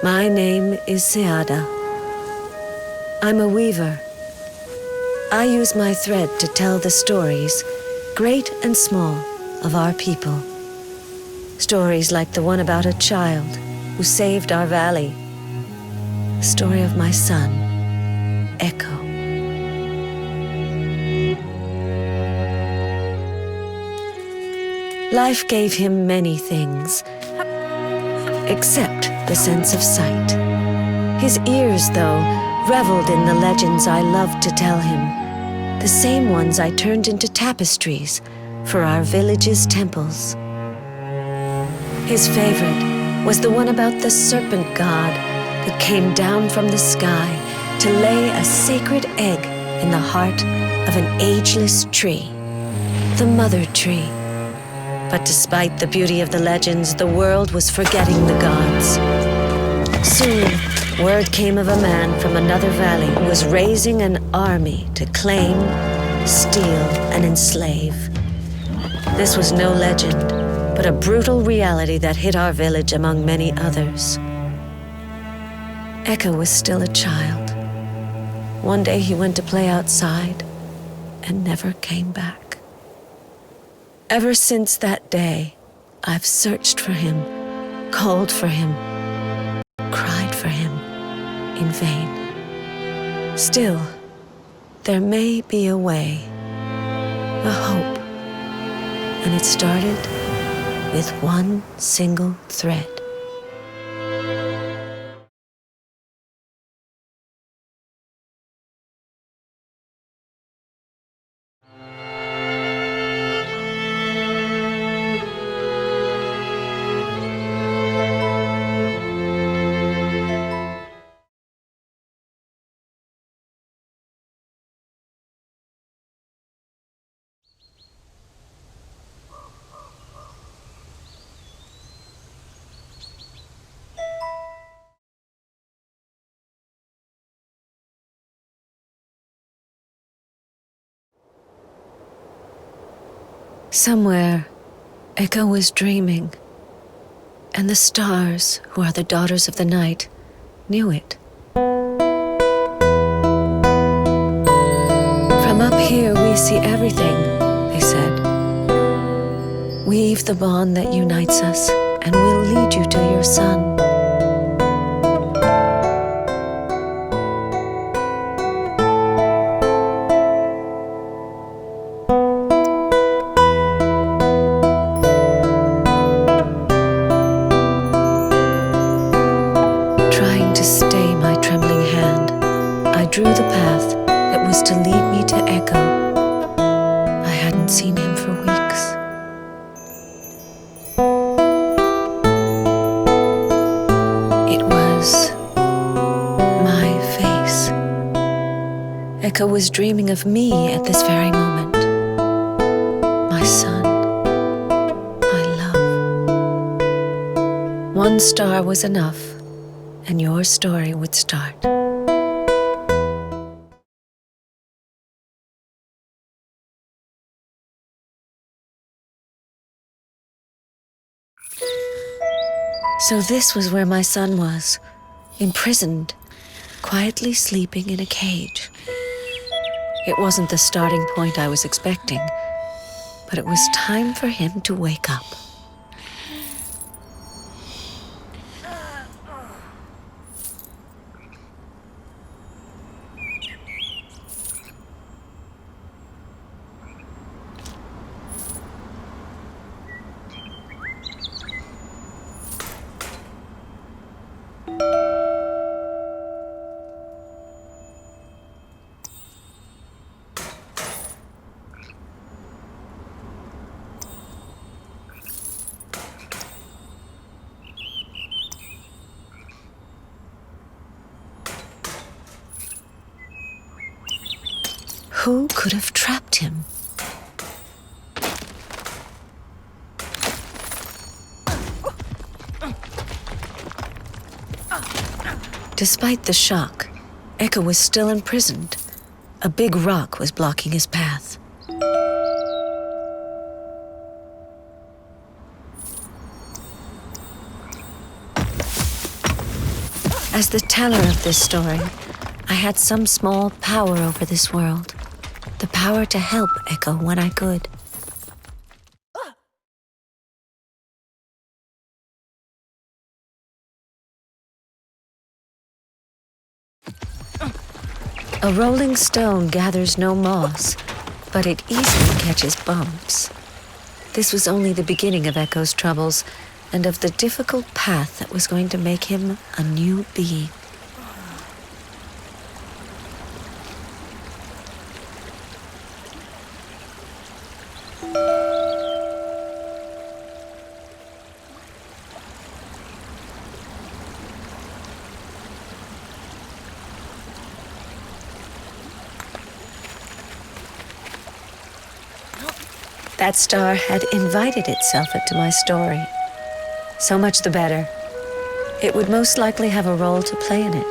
My name is Seada. I'm a weaver. I use my thread to tell the stories, great and small, of our people. Stories like the one about a child who saved our valley. The story of my son, Eqqo. Life gave him many things, except the sense of sight. His ears, though, reveled in the legends I loved to tell him, the same ones I turned into tapestries for our village's temples. His favorite was the one about the serpent god that came down from the sky to lay a sacred egg in the heart of an ageless tree, the mother tree. But despite the beauty of the legends, the world was forgetting the gods. Soon, word came of a man from another valley who was raising an army to claim, steal, and enslave. This was no legend, but a brutal reality that hit our village among many others. Eqqo was still a child. One day he went to play outside and never came back. Ever since that day, I've searched for him, called for him, cried for him in vain. Still, there may be a way, a hope, and it started with one single thread. Somewhere, Eqqo was dreaming, and the stars, who are the daughters of the night, knew it. From up here we see everything, they said. Weave the bond that unites us, and we'll lead you to your son. Drew the path that was to lead me to Eqqo. I hadn't seen him for weeks. It was my face. Eqqo was dreaming of me at this very moment. My son, my love. One star was enough, and your story would start. So this was where my son was, imprisoned, quietly sleeping in a cage. It wasn't the starting point I was expecting, but it was time for him to wake up. Who could have trapped him? Despite the shock, Eqqo was still imprisoned. A big rock was blocking his path. As the teller of this story, I had some small power over this world. The power to help Eqqo when I could. A rolling stone gathers no moss, but it easily catches bumps. This was only the beginning of Eqqo's troubles, and of the difficult path that was going to make him a new being. That star had invited itself into my story. So much the better. It would most likely have a role to play in it.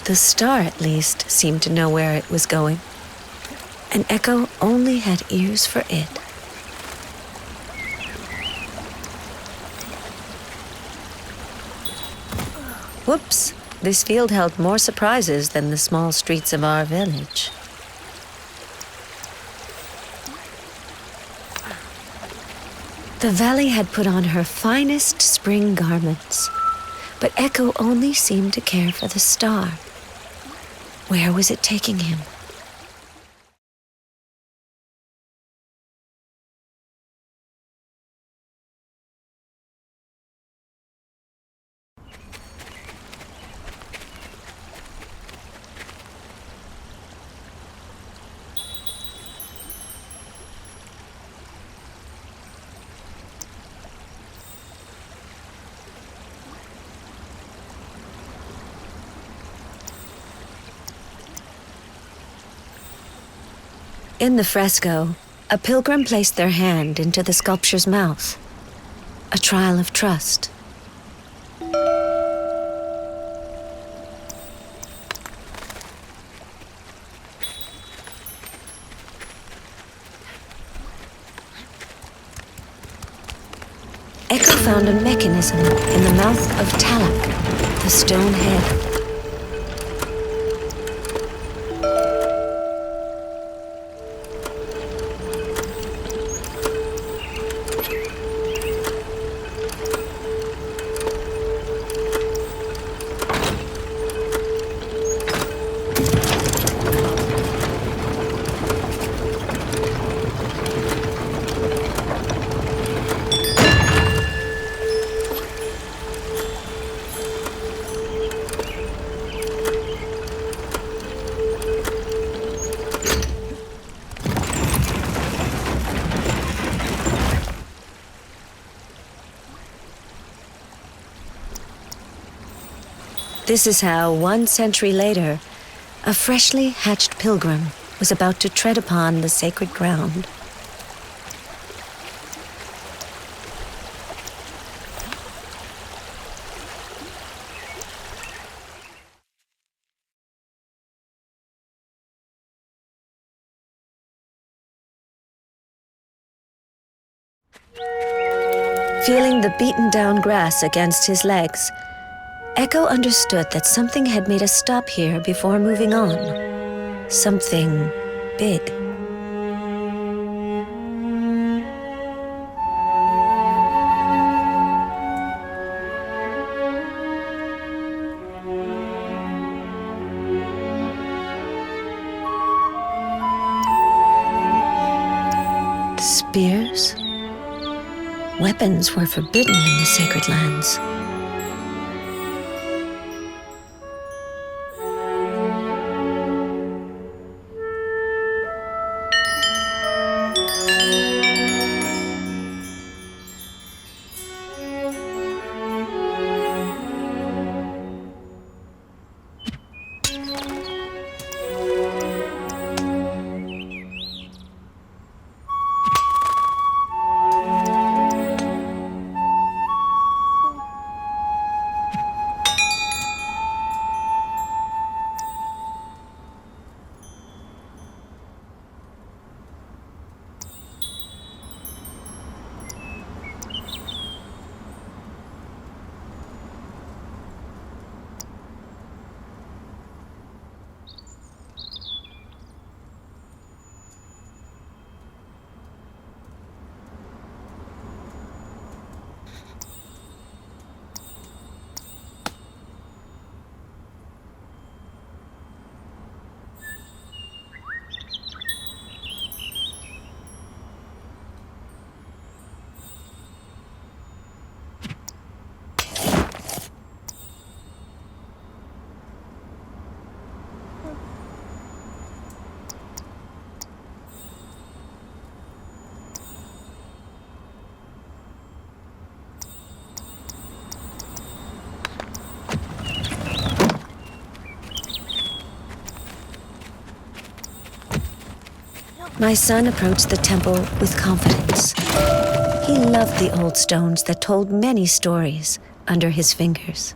The star, at least, seemed to know where it was going, and Eqqo only had ears for it. Whoops! This field held more surprises than the small streets of our village. The valley had put on her finest spring garments, but Eqqo only seemed to care for the star. Where was it taking him? In the fresco, a pilgrim placed their hand into the sculpture's mouth, a trial of trust. Eqqo found a mechanism in the mouth of Talak, the stone head. This is how, 1 century later, a freshly hatched pilgrim was about to tread upon the sacred ground. Feeling the beaten-down grass against his legs, Eqqo understood that something had made us stop here before moving on. something big. Spears? Weapons were forbidden in the sacred lands. My son approached the temple with confidence. He loved the old stones that told many stories under his fingers.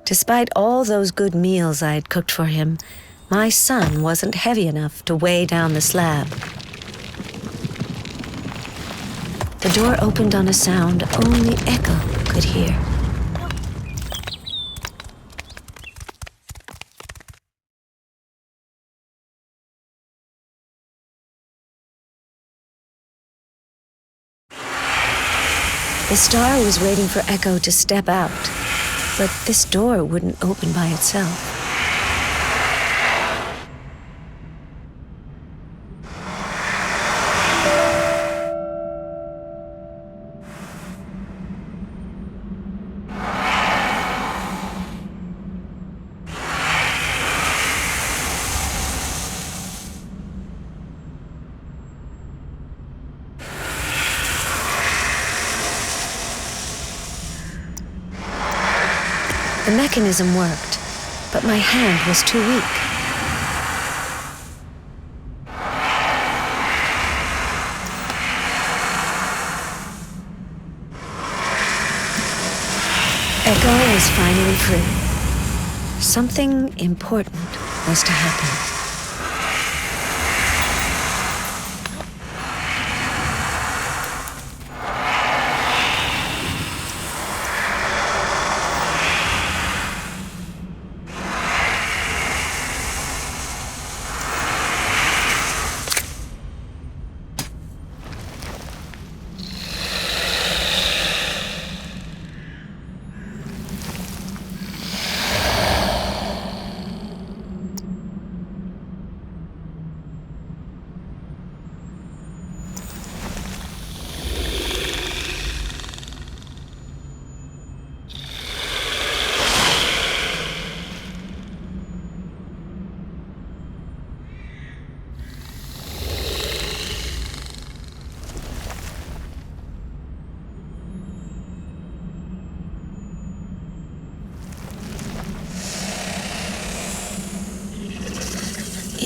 Despite all those good meals I had cooked for him, my son wasn't heavy enough to weigh down the slab. The door opened on a sound only Eqqo could hear. The star was waiting for Eqqo to step out, but this door wouldn't open by itself. The mechanism worked, but my hand was too weak. Eqqo was finally free. Something important was to happen.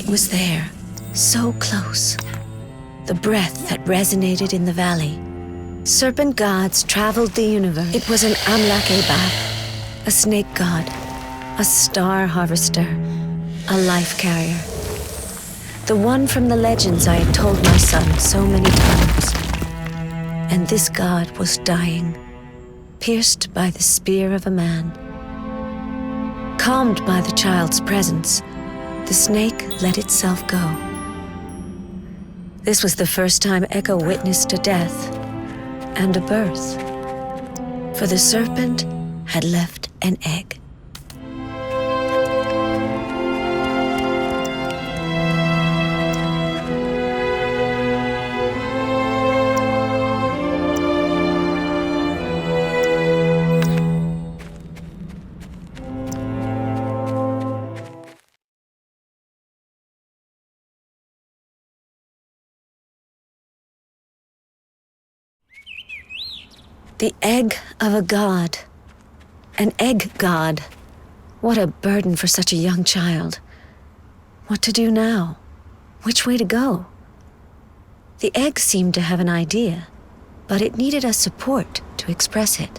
It was there, so close. The breath that resonated in the valley. Serpent gods traveled the universe. It was an Ebab, a snake god, a star harvester, a life carrier. The one from the legends I had told my son so many times. And this god was dying, pierced by the spear of a man. Calmed by the child's presence, the snake let itself go. This was the first time Eqqo witnessed a death and a birth, for the serpent had left an egg. The egg of a god. An egg god. What a burden for such a young child. What to do now? Which way to go? The egg seemed to have an idea, but it needed a support to express it.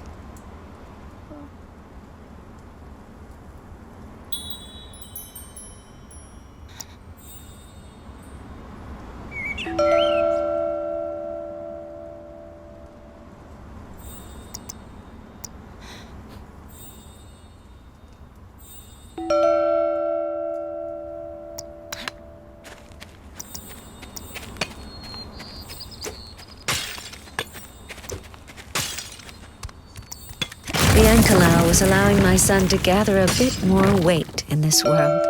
The Ankalau was allowing my son to gather a bit more weight in this world.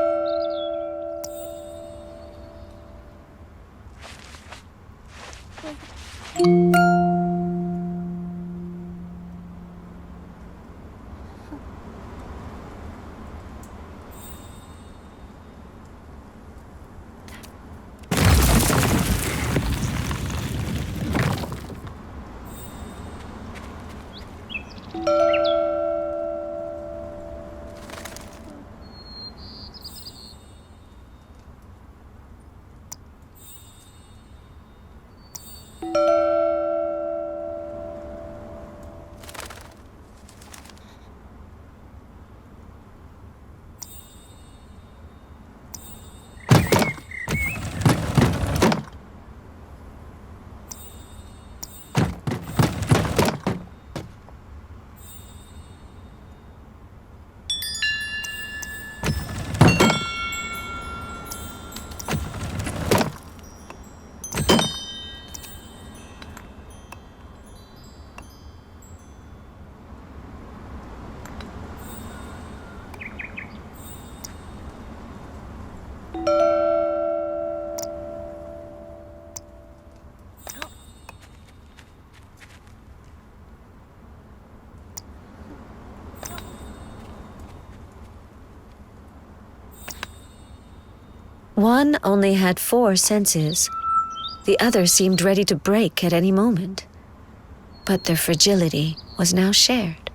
One only had 4 senses. The other seemed ready to break at any moment. But their fragility was now shared.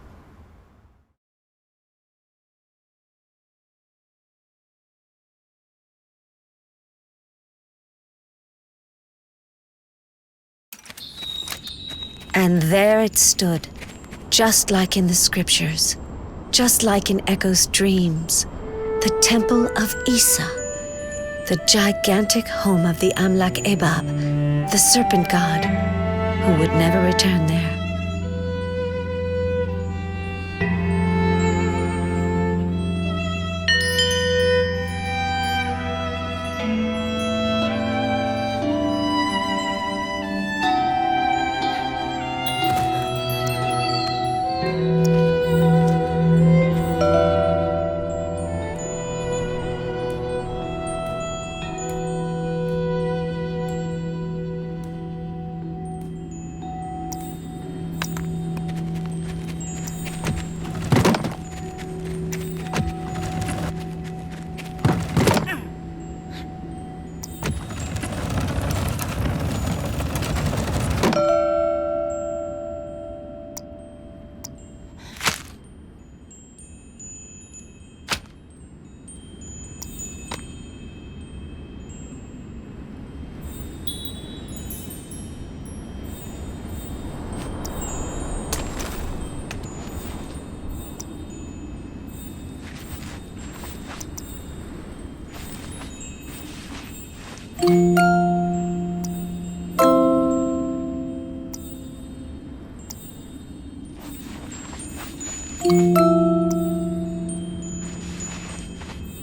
And there it stood, just like in the scriptures, just like in Eqqo's dreams, the Temple of Isa. The gigantic home of the Amlak Ebab, the serpent god, who would never return there.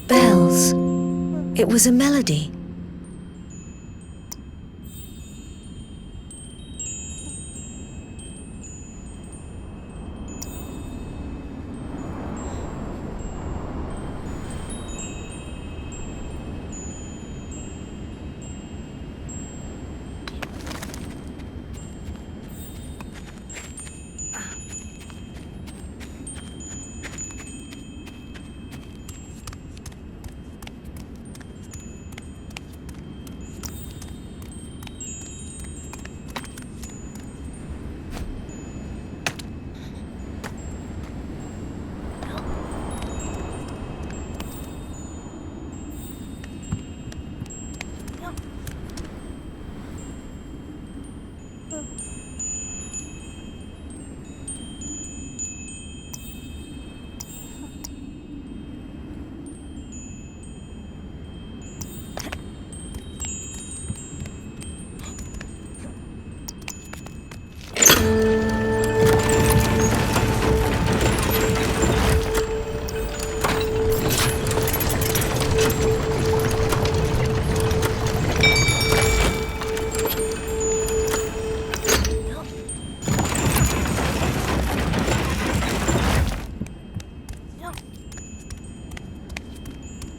Bells. It was a melody.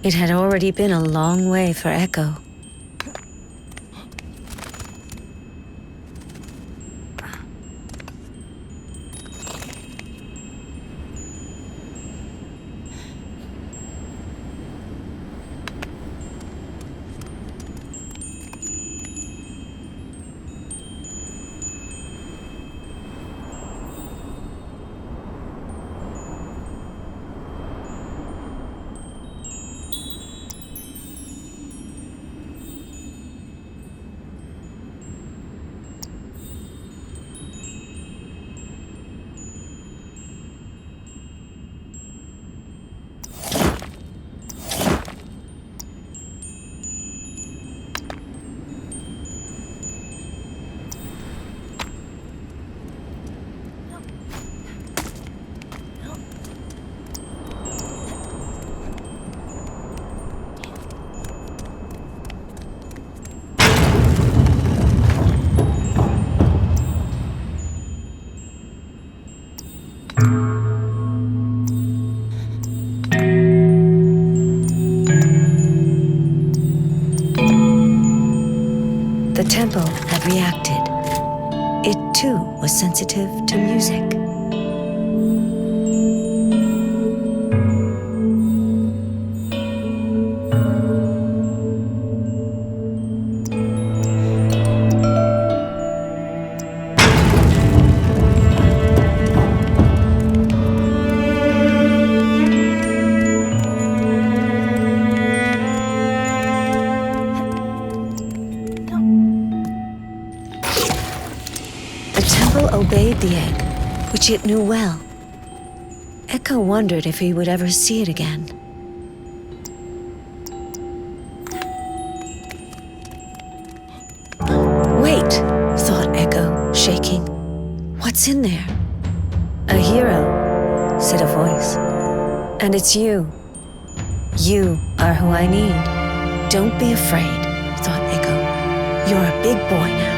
It had already been a long way for Eqqo. The temple had reacted. It too was sensitive to music. The temple obeyed the egg, which it knew well. Eqqo wondered if he would ever see it again. Wait, thought Eqqo, shaking. What's in there? A hero, said a voice. And it's you. You are who I need. Don't be afraid, thought Eqqo. You're a big boy now.